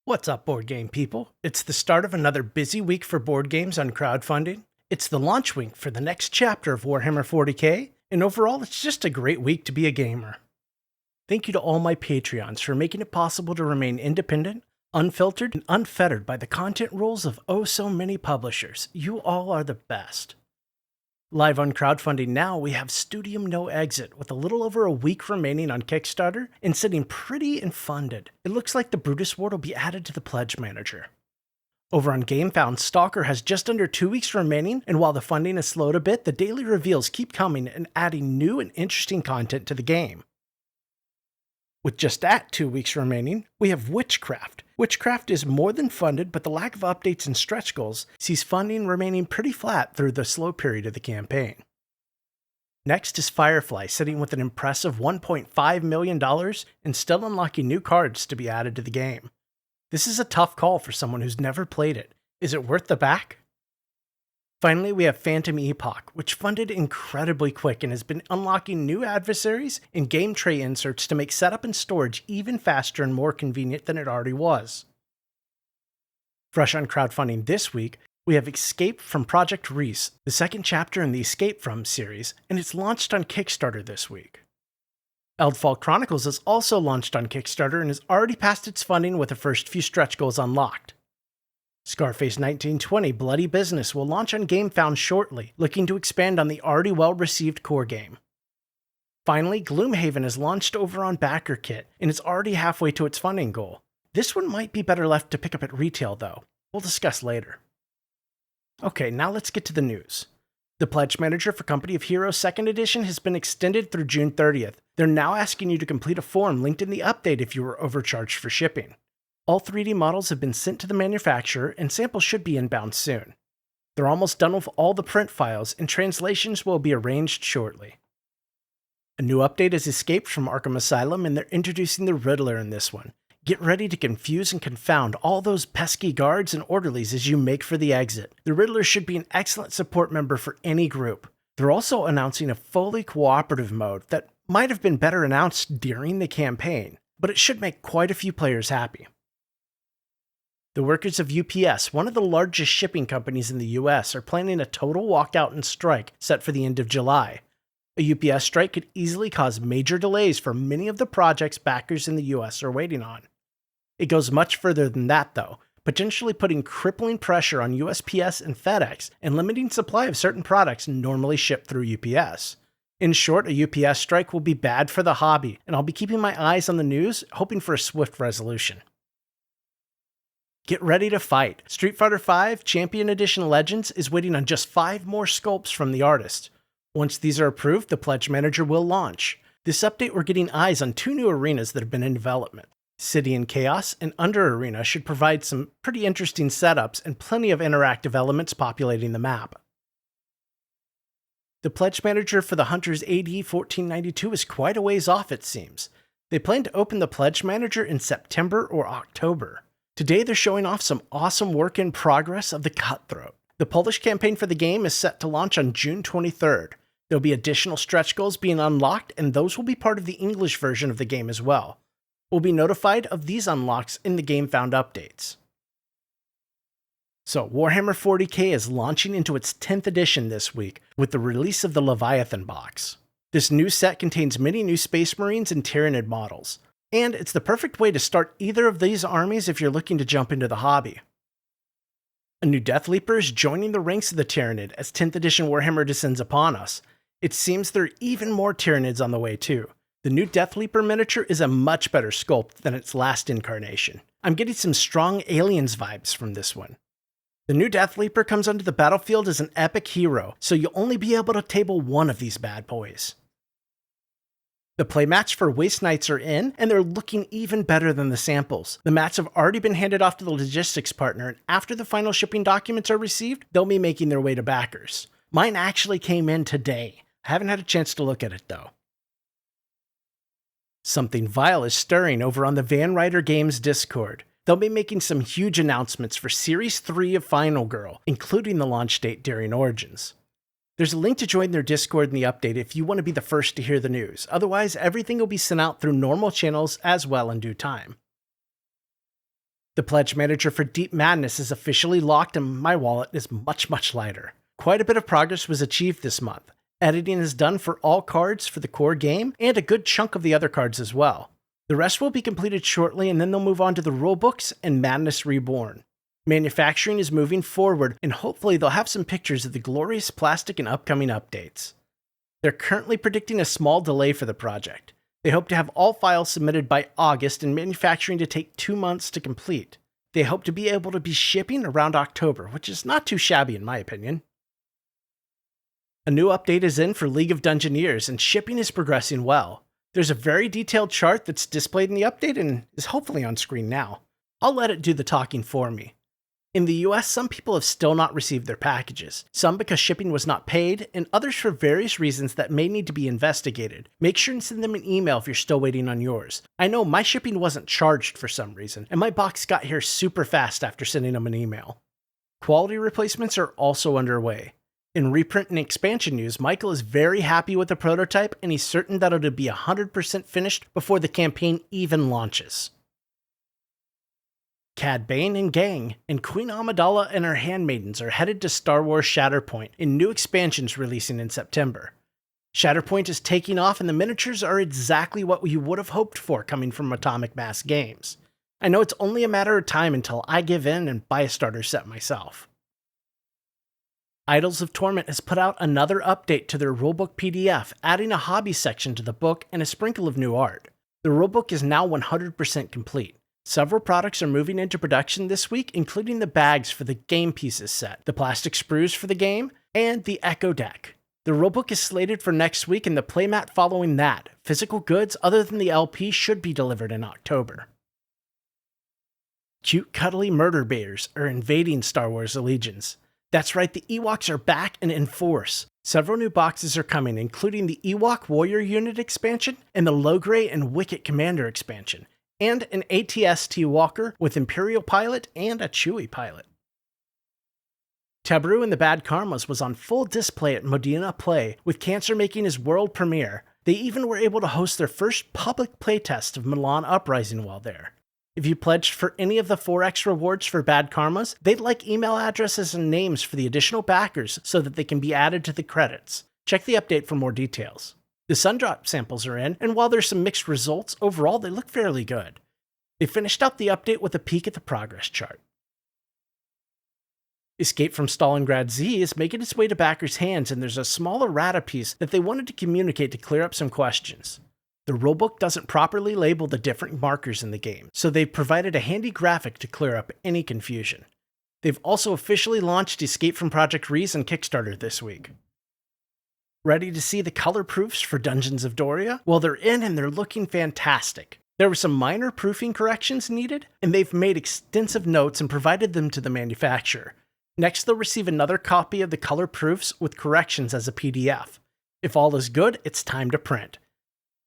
What's up, board game people? It's the start of another busy week for board games on crowdfunding. It's the launch week for the next chapter of Warhammer 40k, and overall, it's just a great week to be a gamer. Thank you to all my Patreons for making it possible to remain independent, unfiltered, and unfettered by the content rules of oh so many publishers. You all are the best. Live on crowdfunding now, we have Studium No Exit, with a little over a week remaining on Kickstarter and sitting pretty and funded. It looks like the Brutus Ward will be added to the Pledge Manager. Over on GameFound, Stalker has just under 2 weeks remaining, and while the funding has slowed a bit, the daily reveals keep coming and adding new and interesting content to the game. With just at 2 weeks remaining, we have Witchcraft. Witchcraft is more than funded, but the lack of updates and stretch goals sees funding remaining pretty flat through the slow period of the campaign. Next is Firefly, sitting with an impressive $1.5 million and still unlocking new cards to be added to the game. This is a tough call for someone who's never played it. Is it worth the back? Finally, we have Phantom Epoch, which funded incredibly quick and has been unlocking new adversaries and game tray inserts to make setup and storage even faster and more convenient than it already was. Fresh on crowdfunding this week, we have Escape from Project Reese, the second chapter in the Escape From series, and it's launched on Kickstarter this week. Okko Chronicles is also launched on Kickstarter and has already passed its funding with the first few stretch goals unlocked. Scarface 1920 Bloody Business will launch on GameFound shortly, looking to expand on the already well-received core game. Finally, Gloomhaven is launched over on BackerKit, and is already halfway to its funding goal. This one might be better left to pick up at retail though. We'll discuss later. Okay, now let's get to the news. The Pledge Manager for Company of Heroes 2nd Edition has been extended through June 30th. They're now asking you to complete a form linked in the update if you were overcharged for shipping. All 3D models have been sent to the manufacturer, and samples should be inbound soon. They're almost done with all the print files, and translations will be arranged shortly. A new update has escaped from Arkham Asylum, and they're introducing the Riddler in this one. Get ready to confuse and confound all those pesky guards and orderlies as you make for the exit. The Riddler should be an excellent support member for any group. They're also announcing a fully cooperative mode that might have been better announced during the campaign, but it should make quite a few players happy. The workers of UPS, one of the largest shipping companies in the US, are planning a total walkout and strike set for the end of July. A UPS strike could easily cause major delays for many of the projects backers in the US are waiting on. It goes much further than that though, potentially putting crippling pressure on USPS and FedEx and limiting supply of certain products normally shipped through UPS. In short, a UPS strike will be bad for the hobby, and I'll be keeping my eyes on the news, hoping for a swift resolution. Get ready to fight. Street Fighter V Champion Edition Legends is waiting on just 5 more sculpts from the artist. Once these are approved, the Pledge Manager will launch. This update, we're getting eyes on 2 new arenas that have been in development. City and Chaos and Under Arena should provide some pretty interesting setups and plenty of interactive elements populating the map. The Pledge Manager for the Hunters AD 1492 is quite a ways off, it seems. They plan to open the Pledge Manager in September or October. Today they're showing off some awesome work in progress of the Cutthroat. The Polish campaign for the game is set to launch on June 23rd. There'll be additional stretch goals being unlocked, and those will be part of the English version of the game as well. We'll be notified of these unlocks in the GameFound updates. So, Warhammer 40k is launching into its 10th edition this week with the release of the Leviathan box. This new set contains many new Space Marines and Tyranid models. And it's the perfect way to start either of these armies if you're looking to jump into the hobby. A new Death Leaper is joining the ranks of the Tyranid as 10th edition Warhammer descends upon us. It seems there are even more Tyranids on the way too. The new Death Leaper miniature is a much better sculpt than its last incarnation. I'm getting some strong Aliens vibes from this one. The new Death Leaper comes onto the battlefield as an epic hero, so you'll only be able to table one of these bad boys. The playmatch for Waste Knights are in, and they're looking even better than the samples. The mats have already been handed off to the logistics partner, and after the final shipping documents are received, they'll be making their way to backers. Mine actually came in today. I haven't had a chance to look at it though. Something vile is stirring over on the Van Ryder Games Discord. They'll be making some huge announcements for Series 3 of Final Girl, including the launch date during Origins. There's a link to join their Discord in the update if you want to be the first to hear the news. Otherwise, everything will be sent out through normal channels as well in due time. The pledge manager for Deep Madness is officially locked and my wallet is much lighter. Quite a bit of progress was achieved this month. Editing is done for all cards for the core game and a good chunk of the other cards as well. The rest will be completed shortly and then they'll move on to the rulebooks and Madness Reborn. Manufacturing is moving forward and hopefully they'll have some pictures of the glorious plastic in upcoming updates. They're currently predicting a small delay for the project. They hope to have all files submitted by August and manufacturing to take 2 months to complete. They hope to be able to be shipping around October, which is not too shabby in my opinion. A new update is in for League of Dungeoneers and shipping is progressing well. There's a very detailed chart that's displayed in the update and is hopefully on screen now. I'll let it do the talking for me. In the US, some people have still not received their packages, some because shipping was not paid, and others for various reasons that may need to be investigated. Make sure and send them an email if you're still waiting on yours. I know my shipping wasn't charged for some reason, and my box got here super fast after sending them an email. Quality replacements are also underway. In reprint and expansion news, Michael is very happy with the prototype, and he's certain that it'll be 100% finished before the campaign even launches. Cad Bane and gang, and Queen Amidala and her handmaidens are headed to Star Wars Shatterpoint in new expansions releasing in September. Shatterpoint is taking off and the miniatures are exactly what you would have hoped for coming from Atomic Mass Games. I know it's only a matter of time until I give in and buy a starter set myself. Idols of Torment has put out another update to their rulebook PDF, adding a hobby section to the book and a sprinkle of new art. The rulebook is now 100% complete. Several products are moving into production this week, including the bags for the game pieces set, the plastic sprues for the game, and the Echo deck. The rulebook is slated for next week and the playmat following that. Physical goods other than the LP should be delivered in October. Cute cuddly murder bears are invading Star Wars Allegiance. That's right, the Ewoks are back and in force. Several new boxes are coming, including the Ewok Warrior Unit expansion and the Logray and Wicket Commander expansion, and an ATST Walker with Imperial pilot and a Chewie pilot. Teburu and the Bad Karmas was on full display at Modena Play, with Cancer making his world premiere. They even were able to host their first public playtest of Milan Uprising while there. If you pledged for any of the 4X rewards for Bad Karmas, they'd like email addresses and names for the additional backers so that they can be added to the credits. Check the update for more details. The Sundrop samples are in, and while there's some mixed results, overall they look fairly good. They finished out the update with a peek at the progress chart. Escape from Stalingrad Z is making its way to backers' hands, and there's a small errata piece that they wanted to communicate to clear up some questions. The rulebook doesn't properly label the different markers in the game, so they've provided a handy graphic to clear up any confusion. They've also officially launched Escape from Project Reese on Kickstarter this week. Ready to see the color proofs for Dungeons of Doria? Well, they're in and they're looking fantastic. There were some minor proofing corrections needed, and they've made extensive notes and provided them to the manufacturer. Next, they'll receive another copy of the color proofs with corrections as a PDF. If all is good, it's time to print.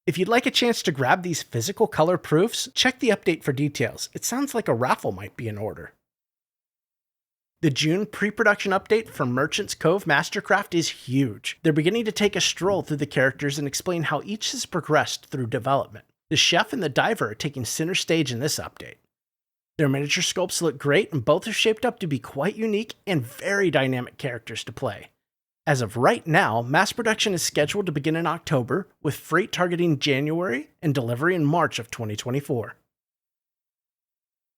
If you'd like a chance to grab these physical color proofs, check the update for details. It sounds like a raffle might be in order. The June pre-production update for Merchant's Cove Mastercraft is huge. They're beginning to take a stroll through the characters and explain how each has progressed through development. The chef and the diver are taking center stage in this update. Their miniature sculpts look great and both are shaped up to be quite unique and very dynamic characters to play. As of right now, mass production is scheduled to begin in October, with freight targeting January and delivery in March of 2024.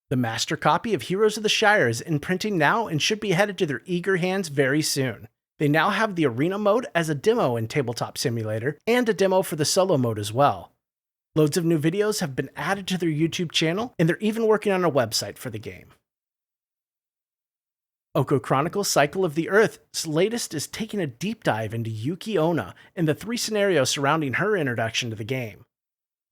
The master copy of Heroes of the Shire is in printing now and should be headed to their eager hands very soon. They now have the arena mode as a demo in Tabletop Simulator, and a demo for the solo mode as well. Loads of new videos have been added to their YouTube channel, and they're even working on a website for the game. Okko Chronicles Cycle of the Earth's latest is taking a deep dive into Yuki Onna and the 3 scenarios surrounding her introduction to the game.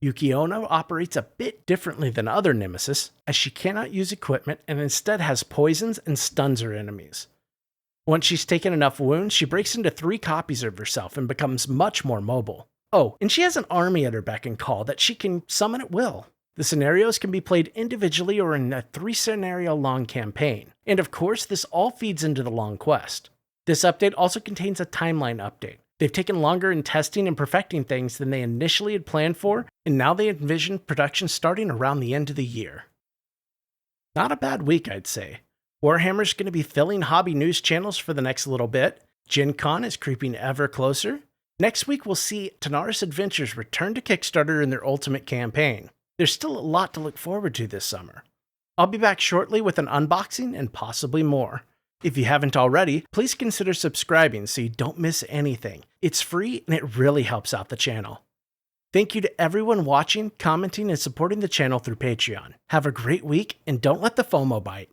Yuki Onna operates a bit differently than other Nemesis, as she cannot use equipment and instead has poisons and stuns her enemies. Once she's taken enough wounds, she breaks into 3 copies of herself and becomes much more mobile. Oh, and she has an army at her beck and call that she can summon at will. The scenarios can be played individually or in a 3-scenario long campaign. And of course, this all feeds into the long quest. This update also contains a timeline update. They've taken longer in testing and perfecting things than they initially had planned for, and now they envision production starting around the end of the year. Not a bad week, I'd say. Warhammer's going to be filling hobby news channels for the next little bit. Gen Con is creeping ever closer. Next week, we'll see Tanaris Adventures return to Kickstarter in their Ultimate campaign. There's still a lot to look forward to this summer. I'll be back shortly with an unboxing and possibly more. If you haven't already, please consider subscribing so you don't miss anything. It's free and it really helps out the channel. Thank you to everyone watching, commenting, and supporting the channel through Patreon. Have a great week and don't let the FOMO bite.